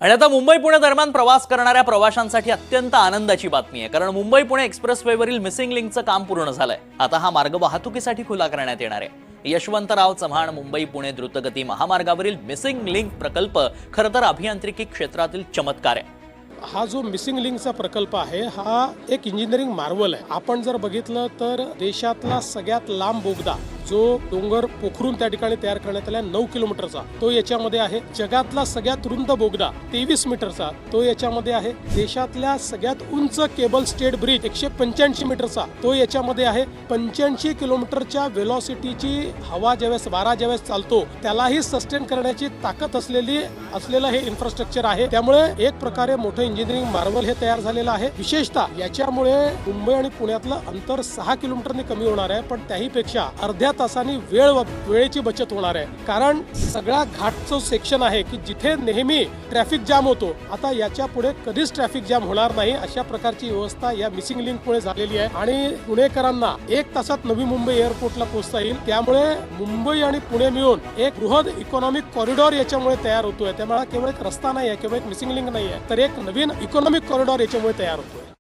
आणि आता मुंबई पुणे दरम्यान प्रवास करणाऱ्या प्रवाशांसाठी अत्यंत आनंदाची बातमी आहे, कारण मुंबई पुणे एक्सप्रेसवेवरील मिसिंग लिंकचं काम पूर्ण झालंय। आता हा मार्ग वाहतुकीसाठी खुला करण्यात येणार आहे। यशवंतराव चव्हाण मुंबई पुणे द्रुतगती महामार्गावरील मिसिंग लिंक प्रकल्प खरं तर अभियांत्रिकी क्षेत्रातील चमत्कार आहे। हा जो मिसिंग लिंकचा प्रकल्प आहे हा एक इंजिनिअरिंग मार्वल आहे। आपण जर बघितलं तर देशातला सगळ्यात लांब बोगदा जो डोंगर पोखरून त्या ठिकाणी तयार करण्यात आला 9 किलोमीटरचा तो याच्यामध्ये आहे। जगातला सगळ्यात रुंद बोगदा 23 मीटरचा तो याच्यामध्ये आहे। देशातल्या सगळ्यात उंच केबल स्टेट ब्रिज 185 मीटरचा तो याच्यामध्ये आहे। 85 किलोमीटरच्या वेलॉसिटीची हवा ज्यावेळेस वारा ज्यावेळेस चालतो त्यालाही सस्टेन करण्याची ताकद असलेलं हे इन्फ्रास्ट्रक्चर आहे। त्यामुळे एक प्रकारे मोठं इंजिनिअरिंग मार्वल हे तयार झालेलं आहे। विशेषतः याच्यामुळे मुंबई आणि पुण्यातलं अंतर 6 किलोमीटरने कमी होणार आहे, पण त्याही पेक्षा अर्ध्या तासांनी वेळेची बचत होणार आहे। कारण सगळा घाटचं सेक्शन आहे की जिथे नेहमी ट्रॅफिक जाम होतो, आता याच्या पुढे कधीच ट्रॅफिक जाम होणार नाही अशा प्रकारची व्यवस्था या मिसिंग लिंकमुळे झालेली आहे। आणि पुणेकरांना 1 तासात नवी मुंबई एअरपोर्टला पोहोचता येईल। त्यामुळे मुंबई आणि पुणे मिळून एक बृहद इकॉनॉमिक कॉरिडॉर याच्यामुळे तयार होतोय। त्यामुळे केवळ एक रस्ता नाही आहे, केवळ एक मिसिंग लिंक नाही आहे, तर एक नवीन इकॉनॉमिक कॉरिडॉर याच्यामुळे तयार होतोय।